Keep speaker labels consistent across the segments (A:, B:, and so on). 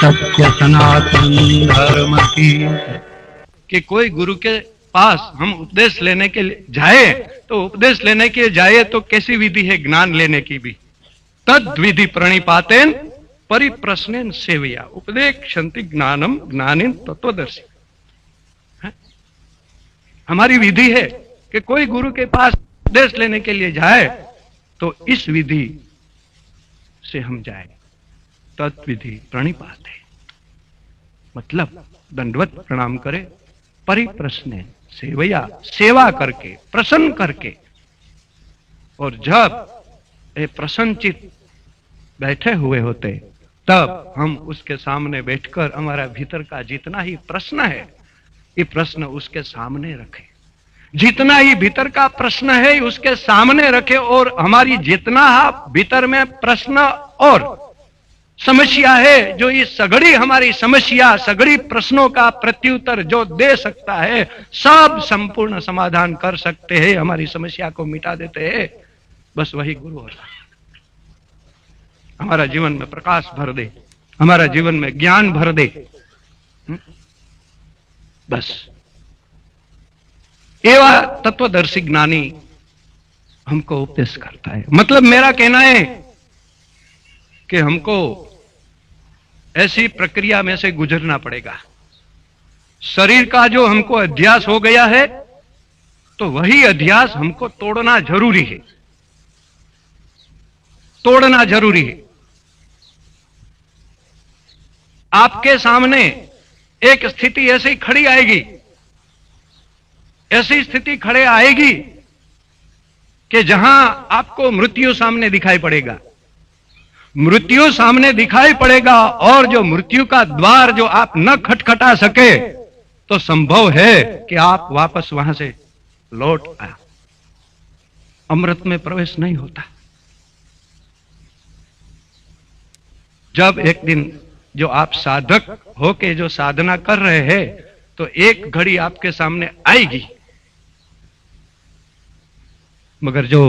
A: सत्य सनातन धर्म की। कि कोई गुरु के पास हम उपदेश लेने के लिए जाए, तो उपदेश लेने के लिए जाए तो कैसी विधि है ज्ञान लेने की भी? तद विधि प्रणिपातेन परिप्रश्नेन सेवया उपदेक्षन्ति ज्ञानम ज्ञानिन तत्वदर्शी। हमारी विधि है कि कोई गुरु के पास उपदेश लेने के लिए जाए तो इस विधि से हम जाए। तत्विधि प्रणिपाते मतलब दंडवत प्रणाम करे, परिप्रश्नेन सेवया सेवा करके, प्रसन्न करके। और जब ये प्रसन्नचित बैठे हुए होते तब हम उसके सामने बैठकर हमारा भीतर का जितना ही प्रश्न है ये प्रश्न उसके सामने रखें। जितना ही भीतर का प्रश्न है उसके सामने रखे और हमारी जितना भीतर में प्रश्न और समस्या है, जो ये सगड़ी हमारी समस्या, सगड़ी प्रश्नों का प्रत्युत्तर जो दे सकता है, सब संपूर्ण समाधान कर सकते हैं, हमारी समस्या को मिटा देते हैं, बस वही गुरु होता है। हमारा जीवन में प्रकाश भर दे, हमारा जीवन में ज्ञान भर दे, बस। एवा तत्वदर्शी ज्ञानी हमको उपदेश करता है। मतलब मेरा कहना है कि हमको ऐसी प्रक्रिया में से गुजरना पड़ेगा। शरीर का जो हमको अध्यास हो गया है तो वही अध्यास हमको तोड़ना जरूरी है, तोड़ना जरूरी है। आपके सामने एक स्थिति ऐसी खड़ी आएगी, ऐसी स्थिति खड़े आएगी कि जहां आपको मृत्यु सामने दिखाई पड़ेगा, मृत्यु सामने दिखाई पड़ेगा और जो मृत्यु का द्वार जो आप न खटखटा सके तो संभव है कि आप वापस वहां से लौट आए। अमृत में प्रवेश नहीं होता। जब एक दिन जो आप साधक होके जो साधना कर रहे हैं तो एक घड़ी आपके सामने आएगी, मगर जो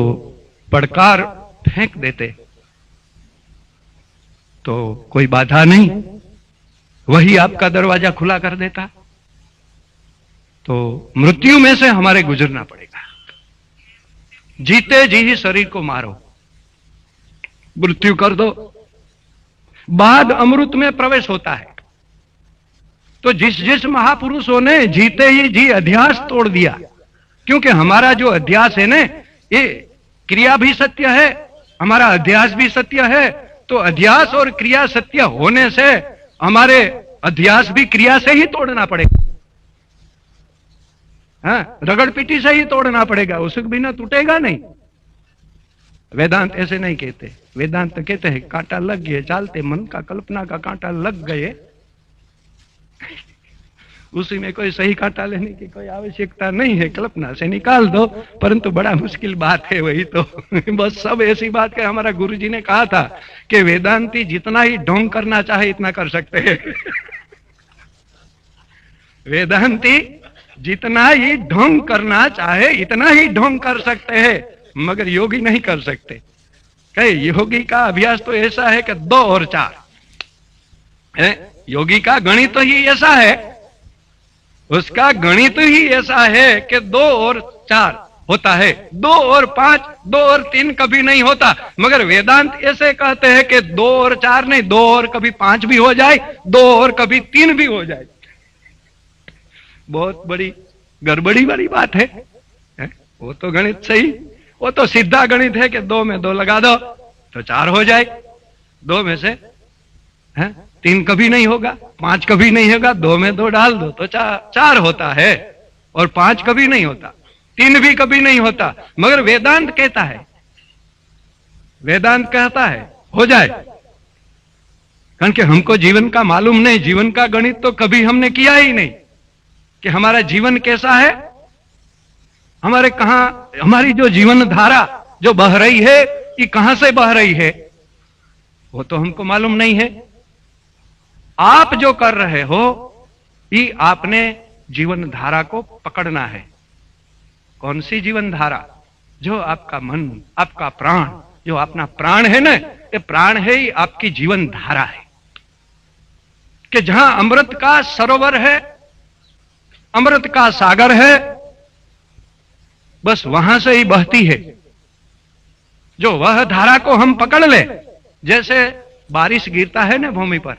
A: पड़कार फेंक देते तो कोई बाधा नहीं, वही आपका दरवाजा खुला कर देता। तो मृत्यु में से हमारे गुजरना पड़ेगा। जीते जी ही शरीर को मारो, मृत्यु कर दो, बाद अमृत में प्रवेश होता है। तो जिस जिस महापुरुषों ने जीते ही जी अध्यास तोड़ दिया, क्योंकि हमारा जो अध्यास है ना, ये क्रिया भी सत्य है, हमारा अध्यास भी सत्य है। तो अध्यास और क्रिया सत्य होने से हमारे अध्यास भी क्रिया से ही तोड़ना पड़ेगा। हाँ, रगड़ पीटी से ही तोड़ना पड़ेगा, उसके बिना टूटेगा नहीं। वेदांत ऐसे नहीं कहते। वेदांत कहते हैं कांटा लग गए चालते मन का, कल्पना का कांटा लग गए, उसी में कोई सही कांटा लेने की कोई आवश्यकता नहीं है, कल्पना से निकाल दो। परंतु बड़ा मुश्किल बात है वही तो। बस सब ऐसी बात है। हमारा गुरुजी ने कहा था कि वेदांती जितना ही ढोंग करना चाहे इतना कर सकते हैं। वेदांती जितना ही ढोंग करना चाहे इतना ही ढोंग कर सकते हैं, मगर योगी नहीं कर सकते। कहे योगी का अभ्यास तो ऐसा है कि 2 और 4 है। योगी का गणित तो ही ऐसा है, उसका गणित ही ऐसा है कि 2 और 4 होता है, 2 और 5, 2 और 3 कभी नहीं होता। मगर वेदांत ऐसे कहते हैं कि 2 और 4 नहीं, 2 और कभी 5 भी हो जाए, 2 और कभी 3 भी हो जाए। बहुत बड़ी गड़बड़ी वाली बात है। वो तो गणित सही, वो तो सीधा गणित है कि 2 में 2 लगा दो तो 4 हो जाए, 2 में से 3 कभी नहीं होगा, 5 कभी नहीं होगा, 2 में 2 डाल दो तो 4 होता है, और 5 कभी नहीं होता, 3 भी कभी नहीं होता। मगर वेदांत कहता है, वेदांत कहता है हो जाए, कारण कि हमको जीवन का मालूम नहीं, जीवन का गणित तो कभी हमने किया ही नहीं कि हमारा जीवन कैसा है, हमारे कहां, हमारी जो जीवन धारा जो बह रही है ये कहां से बह रही है वो तो हमको मालूम नहीं है। आप जो कर रहे हो ये आपने जीवन धारा को पकड़ना है। कौन सी जीवन धारा? जो आपका मन, आपका प्राण, जो अपना प्राण है ना, ये प्राण है ही आपकी जीवन धारा है। कि जहां अमृत का सरोवर है, अमृत का सागर है, बस वहां से ही बहती है। जो वह धारा को हम पकड़ ले, जैसे बारिश गिरता है ना भूमि पर,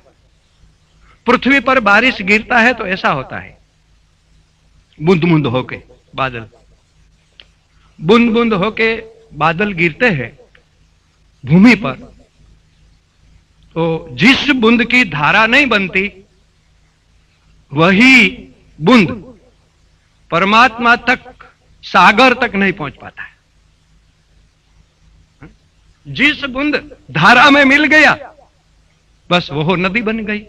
A: पृथ्वी पर बारिश गिरता है तो ऐसा होता है, बूंद बूंद होके बादल, बूंद बूंद होके बादल गिरते हैं भूमि पर। तो जिस बूंद की धारा नहीं बनती, वही बूंद परमात्मा तक, सागर तक नहीं पहुंच पाता है। जिस बूंद धारा में मिल गया, बस वो नदी बन गई,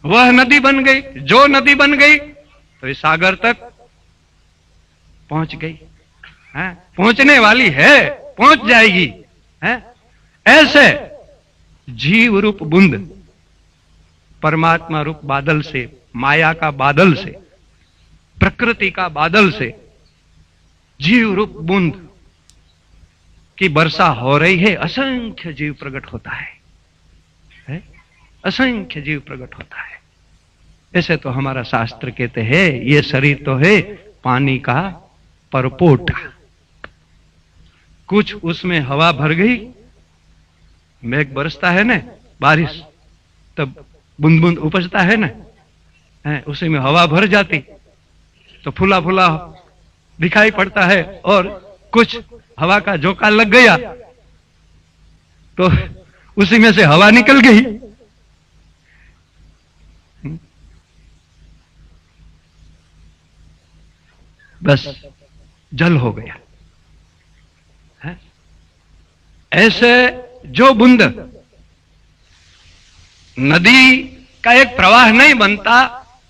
A: वह नदी बन गई। जो नदी बन गई तो इस सागर तक पहुंच गई, है? पहुंचने वाली है, पहुंच जाएगी, है? ऐसे जीव रूप बूंद परमात्मा रूप बादल से, माया का बादल से, प्रकृति का बादल से जीव रूप बूंद की वर्षा हो रही है। असंख्य जीव प्रकट होता है? असंख्य जीव प्रकट होता है। ऐसे तो हमारा शास्त्र कहते हैं, ये शरीर तो है पानी का परपोट, कुछ उसमें हवा भर गई, मेघ बरसता है ना, बारिश, तब बूंद बूंद उपजता है ना, उसी में हवा भर जाती तो फूला फूला दिखाई पड़ता है, और कुछ हवा का झोंका लग गया तो उसी में से हवा निकल गई। बस जल हो गया, है? ऐसे जो बूंद नदी का एक प्रवाह नहीं बनता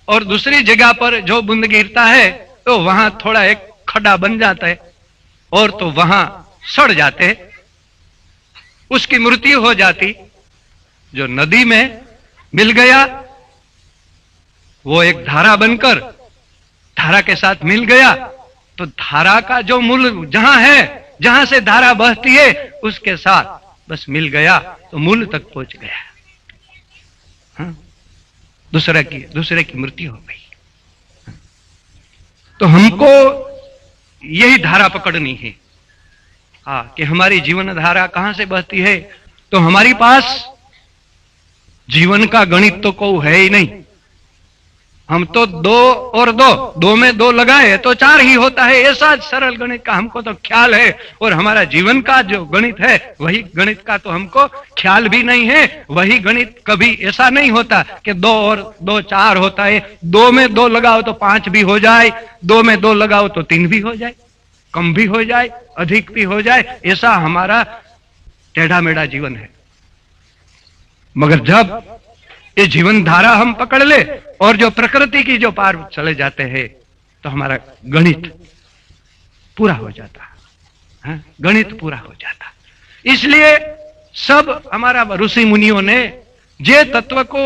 A: और दूसरी जगह पर जो बूंद गिरता है तो वहां थोड़ा एक खड्डा बन जाता है और तो वहां सड़ जाते हैं, उसकी मृत्यु हो जाती। जो नदी में मिल गया वो एक धारा बनकर धारा के साथ मिल गया, तो धारा का जो मूल जहां है, जहां से धारा बहती है, उसके साथ बस मिल गया तो मूल तक पहुंच गया। हाँ? दूसरे की मृत्यु हो गई। तो हमको यही धारा पकड़नी है, हाँ, कि हमारी जीवन धारा कहां से बहती है। तो हमारी पास जीवन का गणित तो कोई है ही नहीं। हम तो 2 और 2 में 2 लगाए तो 4 ही होता है, ऐसा सरल गणित का हमको तो ख्याल है। और हमारा जीवन का जो गणित है, वही गणित का तो हमको ख्याल भी नहीं है। वही गणित कभी ऐसा नहीं होता कि 2 और 2 4 होता है। 2 में 2 लगाओ तो 5 भी हो जाए, 2 में 2 लगाओ तो 3 भी हो जाए, कम भी हो जाए, अधिक भी हो जाए। ऐसा हमारा टेढ़ा मेढ़ा जीवन है। मगर जब ये जीवन धारा हम पकड़ ले और जो प्रकृति की जो पार चले जाते हैं, तो हमारा गणित पूरा हो जाता है, गणित पूरा हो जाता। इसलिए सब हमारा ऋषि मुनियों ने जे तत्व को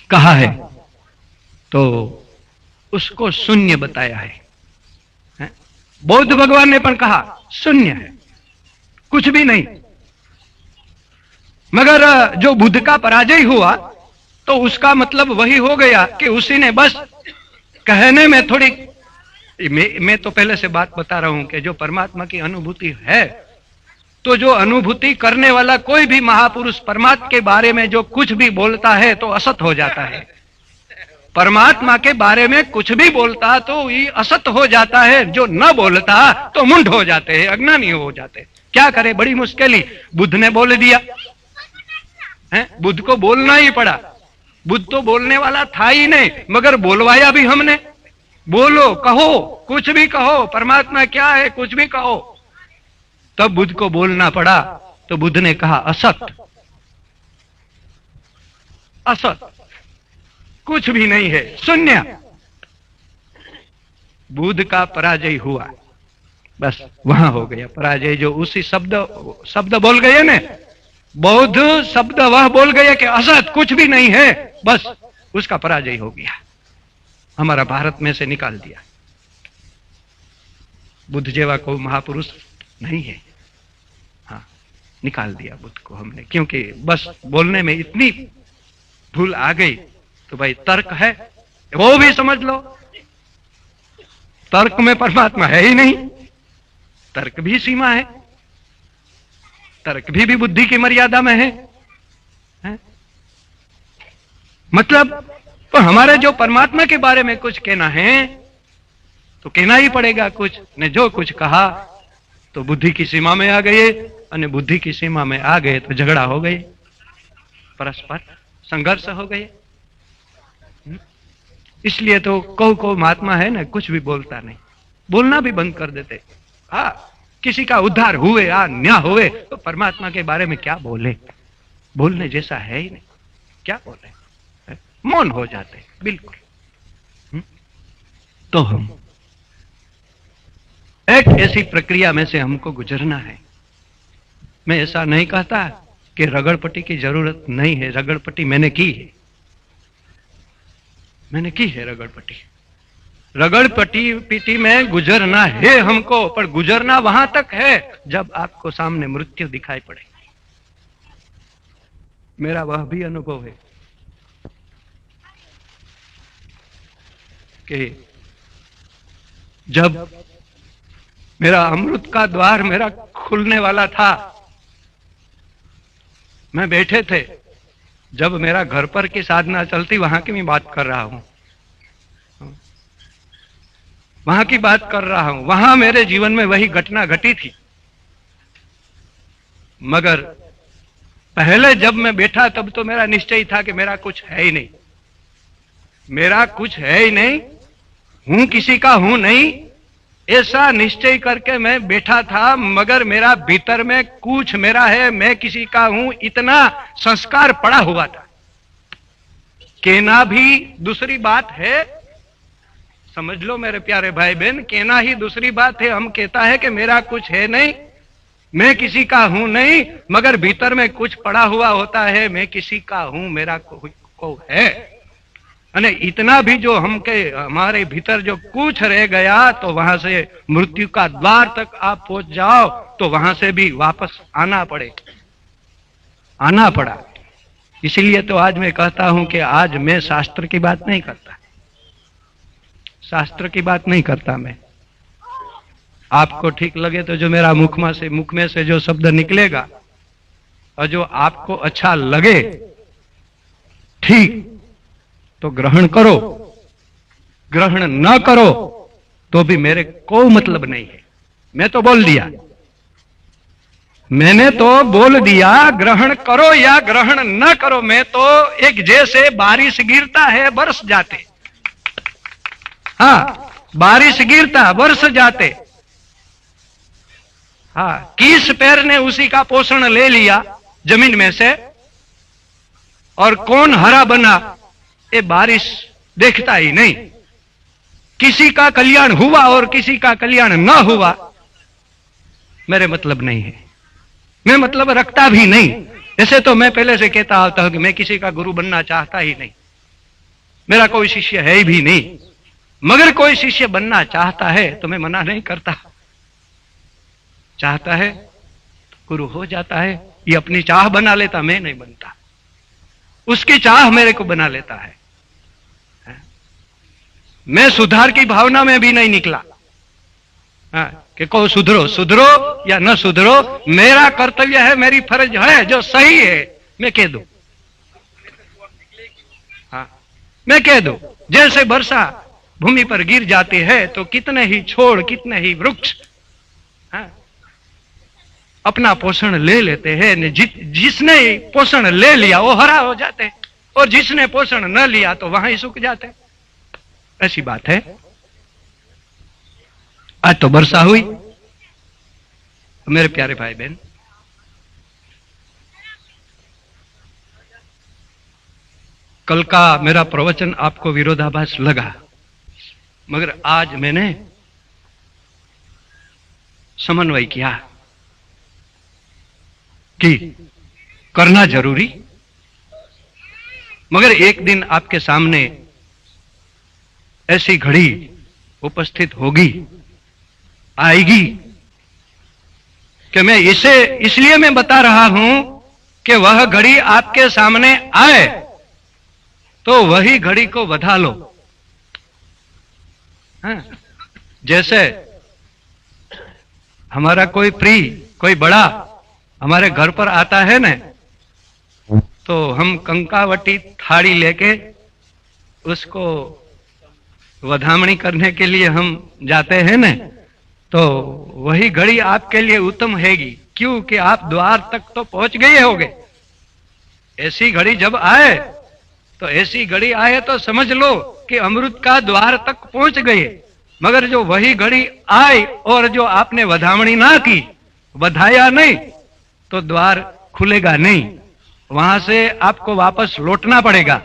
A: कहा है तो उसको शून्य बताया है। बौद्ध भगवान ने पण कहा शून्य है, कुछ भी नहीं। मगर जो बुद्ध का पराजय हुआ तो उसका मतलब वही हो गया कि उसी ने बस कहने में थोड़ी, मैं तो पहले से बात बता रहा हूं कि जो परमात्मा की अनुभूति है, तो जो अनुभूति करने वाला कोई भी महापुरुष परमात्मा के बारे में जो कुछ भी बोलता है तो असत हो जाता है। परमात्मा के बारे में कुछ भी बोलता तो ये असत हो जाता है, जो न बोलता तो मुंड हो जाते हैं, अज्ञानी हो जाते हैं। क्या करे, बड़ी मुश्किल ही बुद्ध ने बोल दिया है, बुद्ध को बोलना ही पड़ा। बुद्ध तो बोलने वाला था ही नहीं, मगर बोलवाया भी हमने। बोलो, कहो, कुछ भी कहो, परमात्मा क्या है, कुछ भी कहो। तब बुद्ध को बोलना पड़ा। तो बुद्ध ने कहा असत, असत, कुछ भी नहीं है, शून्य। बुद्ध का पराजय हुआ, बस वहां हो गया पराजय। जो उसी शब्द बोल गए ना, बौद्ध शब्द वह बोल गया कि असत, कुछ भी नहीं है, बस उसका पराजय हो गया, हमारा भारत में से निकाल दिया। बुद्ध जेवा कोई महापुरुष नहीं है। हाँ, निकाल दिया बुद्ध को हमने, क्योंकि बस बोलने में इतनी भूल आ गई। तो भाई तर्क है वो भी समझ लो, तर्क में परमात्मा है ही नहीं, तर्क भी सीमा है, तर्क भी बुद्धि की मर्यादा में है? मतलब तो हमारे जो परमात्मा के बारे में कुछ कहना है तो कहना ही पड़ेगा कुछ ने। जो कुछ कहा तो बुद्धि की सीमा में आ गए, और बुद्धि की सीमा में आ गए तो झगड़ा हो गए, परस्पर संघर्ष हो गए। इसलिए तो को महात्मा है ना, कुछ भी बोलता नहीं, बोलना भी बंद कर देते। हाँ, किसी का उद्धार हुए या न्याय हुए तो परमात्मा के बारे में क्या बोले, बोलने जैसा है ही नहीं, क्या बोले, मौन हो जाते बिल्कुल। तो हम एक ऐसी प्रक्रिया में से हमको गुजरना है। मैं ऐसा नहीं कहता कि रगड़पट्टी की जरूरत नहीं है, रगड़पट्टी मैंने की है, मैंने की है रगड़पट्टी। रगड़पट्टी में गुजरना है हमको, पर गुजरना वहां तक है जब आपको सामने मृत्यु दिखाई पड़े। मेरा वह भी अनुभव है कि जब मेरा अमृत का द्वार मेरा खुलने वाला था, मैं बैठे थे, जब मेरा घर पर की साधना चलती, वहां की मैं बात कर रहा हूं, वहां की बात कर रहा हूं, वहां मेरे जीवन में वही घटना घटी थी। मगर पहले जब मैं बैठा तब तो मेरा निश्चय था कि मेरा कुछ है ही नहीं, मेरा कुछ है ही नहीं, हूं किसी का हूं नहीं, ऐसा निश्चय करके मैं बैठा था। मगर मेरा भीतर में कुछ मेरा है, मैं किसी का हूं, इतना संस्कार पड़ा हुआ था। कहना भी दूसरी बात है, समझ लो मेरे प्यारे भाई बहन, कहना ही दूसरी बात है। हम कहता है कि मेरा कुछ है नहीं, मैं किसी का हूं नहीं, मगर भीतर में कुछ पड़ा हुआ होता है, मैं किसी का हूं, मेरा को है। अने इतना भी जो हमारे भीतर जो कुछ रह गया, तो वहां से मृत्यु का द्वार तक आप पहुंच जाओ तो वहां से भी वापस आना पड़ा। इसलिए तो आज मैं कहता हूं कि आज मैं शास्त्र की बात नहीं करता, शास्त्र की बात नहीं करता मैं। आपको ठीक लगे तो जो मेरा मुख में से जो शब्द निकलेगा और जो आपको अच्छा लगे, ठीक तो ग्रहण करो, ग्रहण न करो तो भी मेरे को मतलब नहीं है। मैं तो बोल दिया, मैंने तो बोल दिया, ग्रहण करो या ग्रहण न करो। मैं तो एक जैसे बारिश गिरता है बरस जाते, हाँ बारिश गिरता बरस जाते। हाँ, किस पैर ने उसी का पोषण ले लिया जमीन में से, और कौन हरा बना ये बारिश देखता ही नहीं। किसी का कल्याण हुआ और किसी का कल्याण न हुआ मेरे मतलब नहीं है, मैं मतलब रखता भी नहीं। ऐसे तो मैं पहले से कहता आता हूं कि मैं किसी का गुरु बनना चाहता ही नहीं, मेरा कोई शिष्य है ही भी नहीं। मगर कोई शिष्य बनना चाहता है तो मैं मना नहीं करता, चाहता है तो गुरु हो जाता है। ये अपनी चाह बना लेता, मैं नहीं बनता, उसकी चाह मेरे को बना लेता है। मैं सुधार की भावना में भी नहीं निकला कि को सुधरो या न सुधरो, मेरा कर्तव्य है, मेरी फर्ज है, जो सही है मैं कह दूं। हाँ, मैं कह दूं। जैसे वर्षा भूमि पर गिर जाती है तो कितने ही छोड़, कितने ही वृक्ष अपना पोषण ले लेते हैं। जिसने पोषण ले लिया वो हरा हो जाते, और जिसने पोषण न लिया तो वहां ही सूख जाते। ऐसी बात है। आज तो वर्षा हुई मेरे प्यारे भाई बहन, कल का मेरा प्रवचन आपको विरोधाभास लगा, मगर आज मैंने समन्वय किया कि करना जरूरी, मगर एक दिन आपके सामने ऐसी घड़ी उपस्थित होगी, आएगी कि मैं इसे इसलिए मैं बता रहा हूं कि वह घड़ी आपके सामने आए तो वही घड़ी को बधा लो। हाँ? जैसे हमारा कोई कोई बड़ा हमारे घर पर आता है ना, तो हम कंकावटी थाली लेके उसको वधामणी करने के लिए हम जाते हैं ना, तो वही घड़ी आपके लिए उत्तम हैगी। क्यों कि आप द्वार तक तो पहुंच गए होगे। ऐसी घड़ी जब आए तो ऐसी घड़ी आए तो समझ लो कि अमृत का द्वार तक पहुंच गए। मगर जो वही घड़ी आई और जो आपने वधामणी ना की, बधाया नहीं, तो द्वार खुलेगा नहीं, वहां से आपको वापस लौटना पड़ेगा,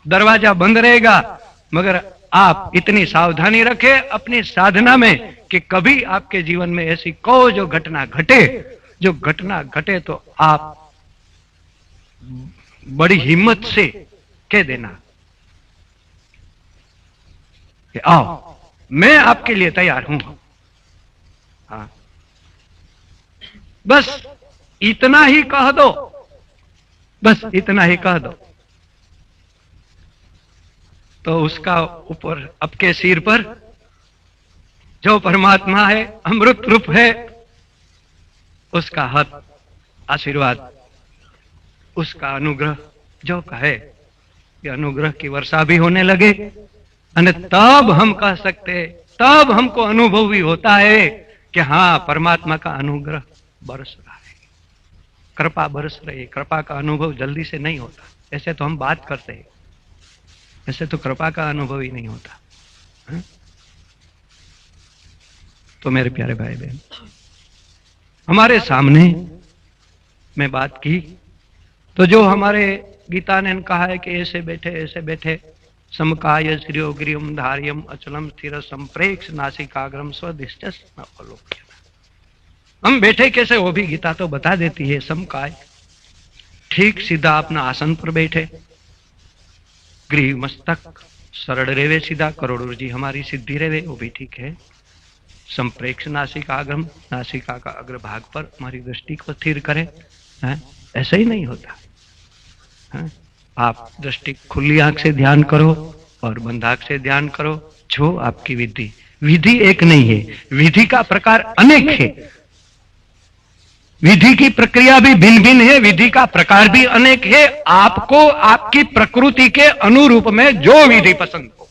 A: दरवाजा बंद रहेगा। मगर आप इतनी सावधानी रखें अपनी साधना में कि कभी आपके जीवन में ऐसी कोई जो घटना घटे तो आप बड़ी हिम्मत से कह देना कि आओ, मैं आपके लिए तैयार हूं। हाँ, बस इतना ही कह दो, बस इतना ही कह दो, तो उसका ऊपर आपके सिर पर जो परमात्मा है, अमृत रूप है, उसका हाथ आशीर्वाद, उसका अनुग्रह जो कहे, कि अनुग्रह की वर्षा भी होने लगे। और तब हम कह सकते, तब हमको अनुभव भी होता है कि हाँ, परमात्मा का अनुग्रह बरस रहा है, कृपा बरस रही है। कृपा का अनुभव जल्दी से नहीं होता। ऐसे तो हम बात करते हैं, ऐसे तो कृपा का अनुभव ही नहीं होता। है? तो मेरे प्यारे भाई बहन, हमारे सामने मैं बात की तो जो हमारे गीता ने कहा है कि ऐसे बैठे समकाय श्रियो गिरियम धार्यम अचलम स्थिर संप्रेक्ष नासिकाग्रम स्वदिष्ट। हम बैठे कैसे, वो भी गीता तो बता देती है। समकाय, ठीक सीधा अपना आसन पर बैठे, गृह मस्तक सरल रेवे सीधा, करोड़ों जी हमारी सिद्धि रेवे, वो भी ठीक है। संप्रेक्ष नासिकाग्रम, नासिका का अग्रभाग पर हमारी दृष्टि को स्थिर करें। ऐसा ही नहीं होता। आप दृष्टि खुली आंख से ध्यान करो और बंद आंख से ध्यान करो। जो आपकी विधि एक नहीं है, विधि का प्रकार अनेक है, विधि की प्रक्रिया भी भिन्न भिन्न है, विधि का प्रकार भी अनेक है। आपको आपकी प्रकृति के अनुरूप में जो विधि पसंद हो,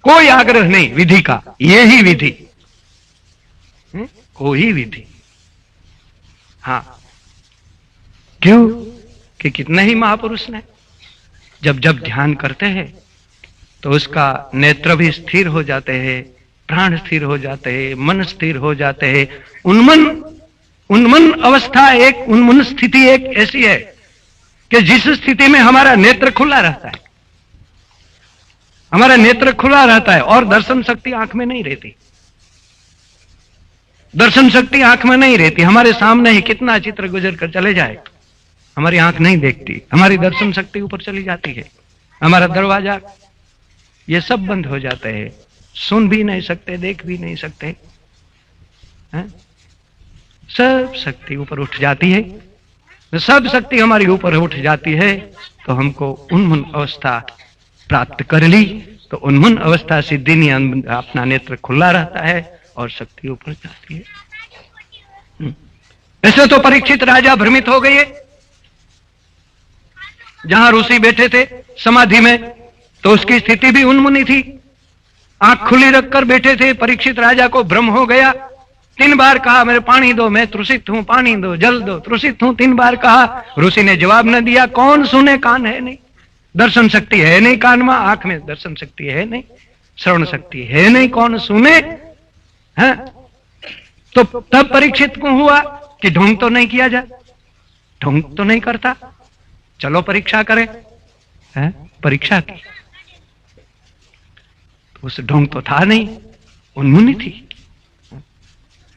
A: कोई आग्रह नहीं विधि का, यही विधि, कोई विधि। हाँ, क्यों कि कितने ही महापुरुष ने जब जब ध्यान करते हैं तो उसका नेत्र भी स्थिर हो जाते हैं, प्राण स्थिर हो जाते हैं, मन स्थिर हो जाते हैं। उन्मन अवस्था एक, उन्मन स्थिति एक ऐसी है कि जिस स्थिति में हमारा नेत्र खुला रहता है, हमारा नेत्र खुला रहता है और दर्शन शक्ति आंख में नहीं रहती। दर्शन शक्ति आंख में नहीं रहती। हमारे सामने ही कितना चित्र गुजर कर चले जाए, हमारी आंख नहीं देखती, हमारी दर्शन शक्ति ऊपर चली जाती है, हमारा दरवाजा ये सब बंद हो जाते हैं, सुन भी नहीं सकते, देख भी नहीं सकते हैं? सब शक्ति ऊपर उठ जाती है। सब शक्ति हमारी ऊपर उठ जाती है तो हमको उन्मन अवस्था प्राप्त कर ली, तो उन्मन अवस्था सिद्धि नहीं, अपना नेत्र खुला रहता है और शक्ति ऊपर जाती है। ऐसे तो परीक्षित राजा भ्रमित हो गए। जहां ऋषि बैठे थे समाधि में, तो उसकी स्थिति भी उन्मुनी थी, आंख खुली रखकर बैठे थे। परीक्षित राजा को भ्रम हो गया, 3 बार कहा मेरे पानी दो, मैं तृषित हूं, पानी दो, जल दो, तृषित हूं, 3 बार कहा। ऋषि ने जवाब न दिया। कौन सुने, कान है नहीं, दर्शन शक्ति है नहीं कान में, आंख में दर्शन शक्ति है नहीं, श्रवण शक्ति है नहीं, कौन सुने है? तो तब परीक्षित को हुआ कि ढोंग तो नहीं किया जाए, ढोंग तो नहीं करता, चलो परीक्षा करें। है? परीक्षा की, तो उस ढोंग तो था नहीं, उन्मुनी थी।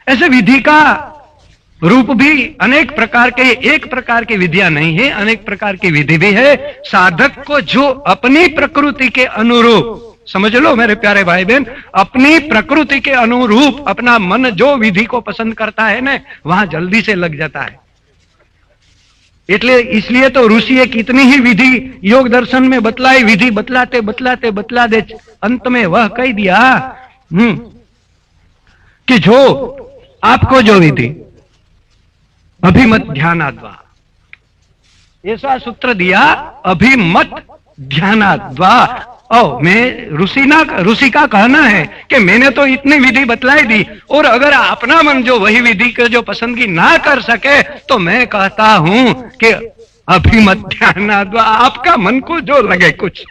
A: ऐसे विधि का रूप भी अनेक प्रकार के, एक प्रकार की विधियां नहीं है, अनेक प्रकार की विधि भी है। साधक को जो अपनी प्रकृति के अनुरूप समझ लो मेरे प्यारे भाई बहन, अपनी प्रकृति के अनुरूप अपना मन जो विधि को पसंद करता है ना, वहां जल्दी से लग जाता है। इसलिए तो ऋषि कितनी ही विधि योग दर्शन में बतलाई, विधि बतलाते बतलाते बतला दे, अंत में वह कह दिया कि जो आपको जो विधि अभिमत ध्यानाद्वा, ऐसा सूत्र दिया, अभिमत ध्यानाद्वा। मैं ऋषि का कहना है कि मैंने तो इतनी विधि बतलाई दी, और अगर अपना मन जो वही विधि के जो पसंदगी ना कर सके, तो मैं कहता हूं कि अभिमत ध्यानाद्वा, आपका मन को जो लगे, कुछ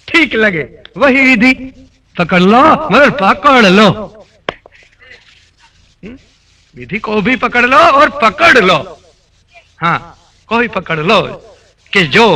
A: ठीक लगे वही विधि पकड़ लो, मगर पकड़ लो, विधि को भी पकड़ लो और पकड़ लो। हाँ, कोई पकड़ लो कि जो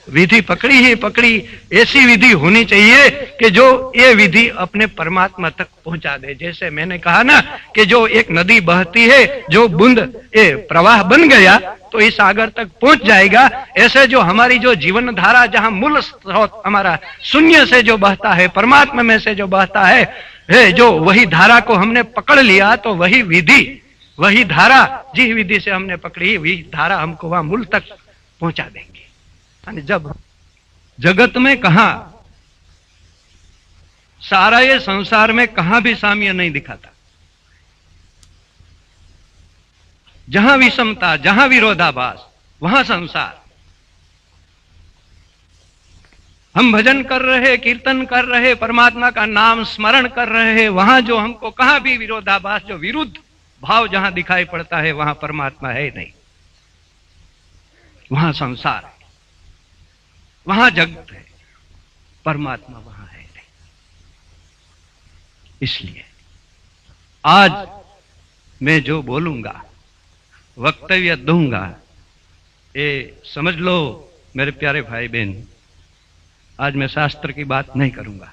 A: विधि पकड़ी ही पकड़ी, ऐसी विधि होनी चाहिए कि जो ये विधि अपने परमात्मा तक पहुंचा दे। जैसे मैंने कहा ना कि जो एक नदी बहती है, जो बूंद ये प्रवाह बन गया तो इस सागर तक पहुंच जाएगा। ऐसे जो हमारी जो जीवन धारा, जहां मूल स्रोत हमारा शून्य से जो बहता है, परमात्मा में से जो बहता है जो वही धारा को हमने पकड़ लिया, तो वही विधि, वही धारा, जिस विधि से हमने पकड़ी, वही धारा हमको वहां मूल तक पहुंचा देंगे। जब जगत में कहा, सारा ये संसार में कहां भी साम्य नहीं दिखाता, जहां विषमता, जहां विरोधाभास, वहां संसार। हम भजन कर रहे, कीर्तन कर रहे, परमात्मा का नाम स्मरण कर रहे हैं, वहां जो हमको कहां भी विरोधाभास, जो विरुद्ध भाव जहां दिखाई पड़ता है, वहां परमात्मा है नहीं, वहां संसार है, वहां जगत है, परमात्मा वहां है नहीं। इसलिए आज मैं जो बोलूंगा, वक्तव्य दूंगा, ये समझ लो मेरे प्यारे भाई बहन, आज मैं शास्त्र की बात नहीं करूंगा।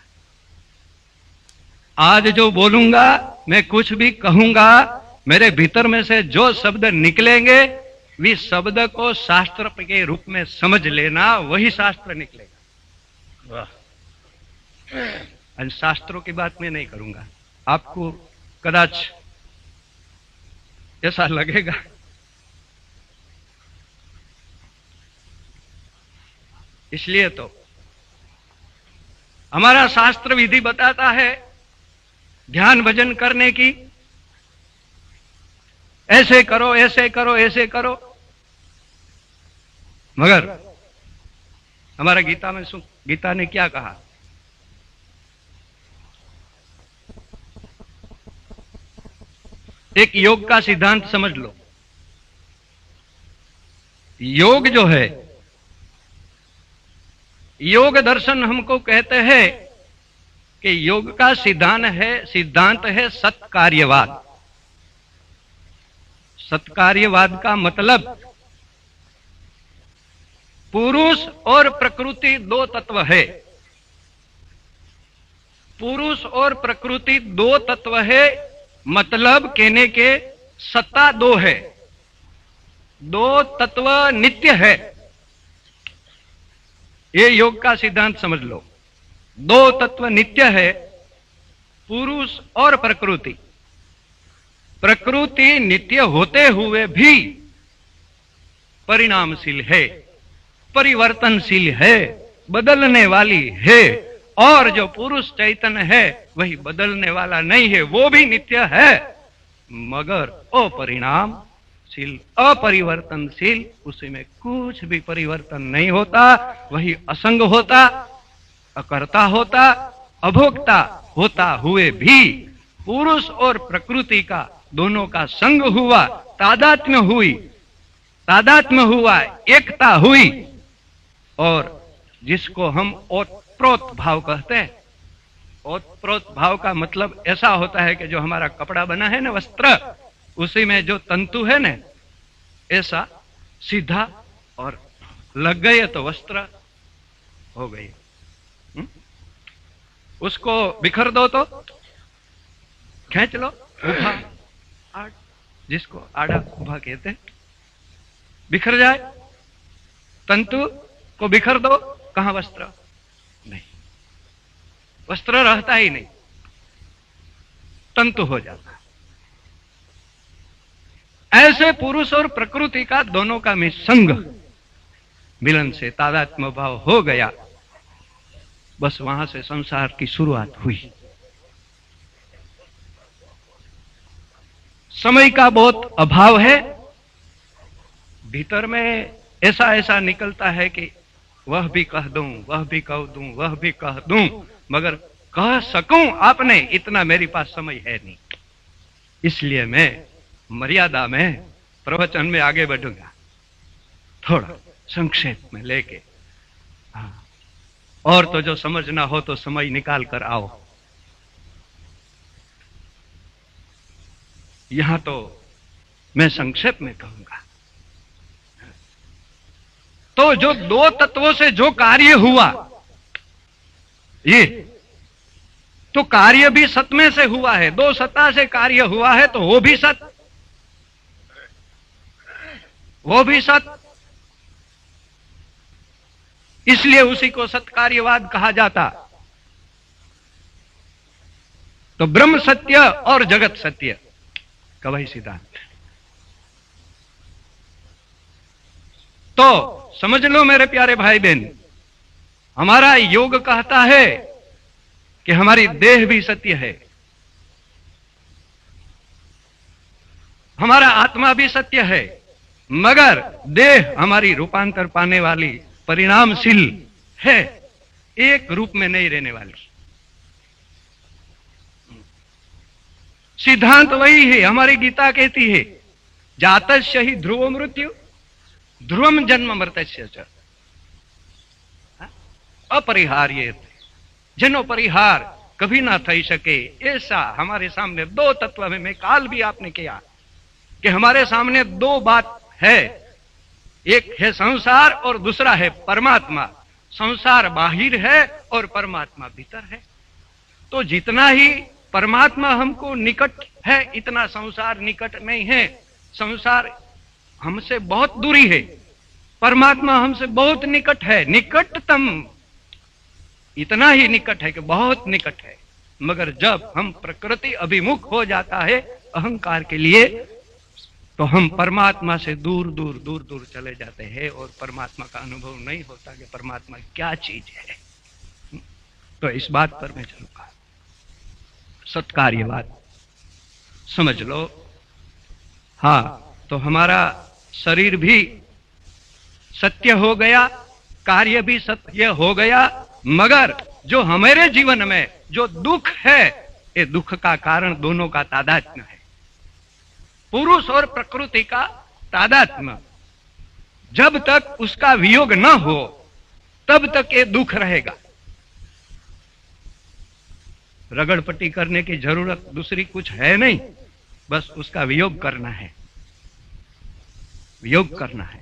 A: आज जो बोलूंगा, मैं कुछ भी कहूंगा, मेरे भीतर में से जो शब्द निकलेंगे, वे शब्द को शास्त्र के रूप में समझ लेना, वही शास्त्र निकलेगा। वाह, शास्त्रों की बात मैं नहीं करूंगा। आपको कदाच ऐसा लगेगा, इसलिए तो हमारा शास्त्र विधि बताता है ध्यान भजन करने की, ऐसे करो, ऐसे करो, ऐसे करो। मगर हमारा गीता में गीता ने क्या कहा? एक योग का सिद्धांत समझ लो। योग जो है, योग दर्शन हमको कहते हैं कि योग का सिद्धांत है सत्कार्यवाद। सत्कार्यवाद का मतलब पुरुष और प्रकृति दो तत्व है। पुरुष और प्रकृति दो तत्व है, मतलब कहने के सत्ता दो है, दो तत्व नित्य है। ये योग का सिद्धांत समझ लो। दो तत्व नित्य है, पुरुष और प्रकृति। प्रकृति नित्य होते हुए भी परिणामशील है, परिवर्तनशील है, बदलने वाली है। और जो पुरुष चैतन्य है वही बदलने वाला नहीं है, वो भी नित्य है, मगर अपरिणामशील, अपरिवर्तनशील। उसी में कुछ भी परिवर्तन नहीं होता, वही असंग होता, अकर्ता होता, अभोक्ता होता हुए भी पुरुष और प्रकृति का दोनों का संग हुआ, तादात्म्य हुई, तादात्म्य हुआ, एकता हुई। और जिसको हम ओतप्रोत भाव कहते हैं, ओतप्रोत भाव का मतलब ऐसा होता है कि जो हमारा कपड़ा बना है ना, वस्त्र, उसी में जो तंतु है ना, ऐसा सीधा और लग गए तो वस्त्र हो गई। उसको बिखर दो तो खींच लो, उभा आड़, जिसको आड़ा उभा कहते हैं, बिखर जाए। तंतु को बिखर दो, कहां वस्त्र? नहीं। वस्त्र रहता ही नहीं, तंतु हो जाता। ऐसे पुरुष और प्रकृति का दोनों का में संग मिलन से तादात्म्य भाव हो गया, बस वहां से संसार की शुरुआत हुई। समय का बहुत अभाव है, भीतर में ऐसा ऐसा निकलता है कि वह भी कह दूं, वह भी कह दूं, वह भी कह दूं, मगर कह सकूं आपने इतना मेरे पास समय है नहीं। इसलिए मैं मर्यादा में प्रवचन में आगे बढ़ूंगा, थोड़ा संक्षेप में लेके। हाँ, और तो जो समझना हो तो समय निकाल कर आओ। यहां तो मैं संक्षेप में कहूंगा। तो जो दो तत्वों से जो कार्य हुआ, ये तो कार्य भी सत में से हुआ है। दो सत्ता से कार्य हुआ है तो वो भी सत, वो भी सत। इसलिए उसी को सत्कार्यवाद कहा जाता। तो ब्रह्म सत्य और जगत सत्य का वही सिद्धांत। तो समझ लो मेरे प्यारे भाई बहन, हमारा योग कहता है कि हमारी देह भी सत्य है, हमारा आत्मा भी सत्य है, मगर देह हमारी रूपांतर पाने वाली परिणामशील है, एक रूप में नहीं रहने वाली। सिद्धांत वही है। हमारी गीता कहती है जातस्य ही ध्रुव मृत्यु ध्रुवम जन्म मृतस्य च अपरिहार्य, જેનો परिहार कभी ना થઈ શકે। ऐसा हमारे सामने दो तत्व में, मैं काल भी आपने किया कि हमारे सामने दो बात है, एक है संसार और दूसरा है परमात्मा। संसार बाहिर है और परमात्मा भीतर है। तो जितना ही परमात्मा हमको निकट है इतना संसार निकट नहीं है। संसार हमसे बहुत दूरी है, परमात्मा हमसे बहुत निकट है, निकटतम, इतना ही निकट है कि बहुत निकट है। मगर जब हम प्रकृति अभिमुख हो जाता है अहंकार के लिए, तो हम परमात्मा से दूर दूर दूर दूर चले जाते हैं और परमात्मा का अनुभव नहीं होता कि परमात्मा क्या चीज है। तो इस बात पर मैं चलूंगा। सत्कार्यवाद समझ लो। हाँ, तो हमारा शरीर भी सत्य हो गया, कार्य भी सत्य हो गया, मगर जो हमारे जीवन में जो दुख है, ये दुख का कारण दोनों का तादात्म्य है। पुरुष और प्रकृति का तादात्म्य, जब तक उसका वियोग न हो तब तक ये दुख रहेगा। रगड़पट्टी करने की जरूरत दूसरी कुछ है नहीं, बस उसका वियोग करना है, वियोग करना है।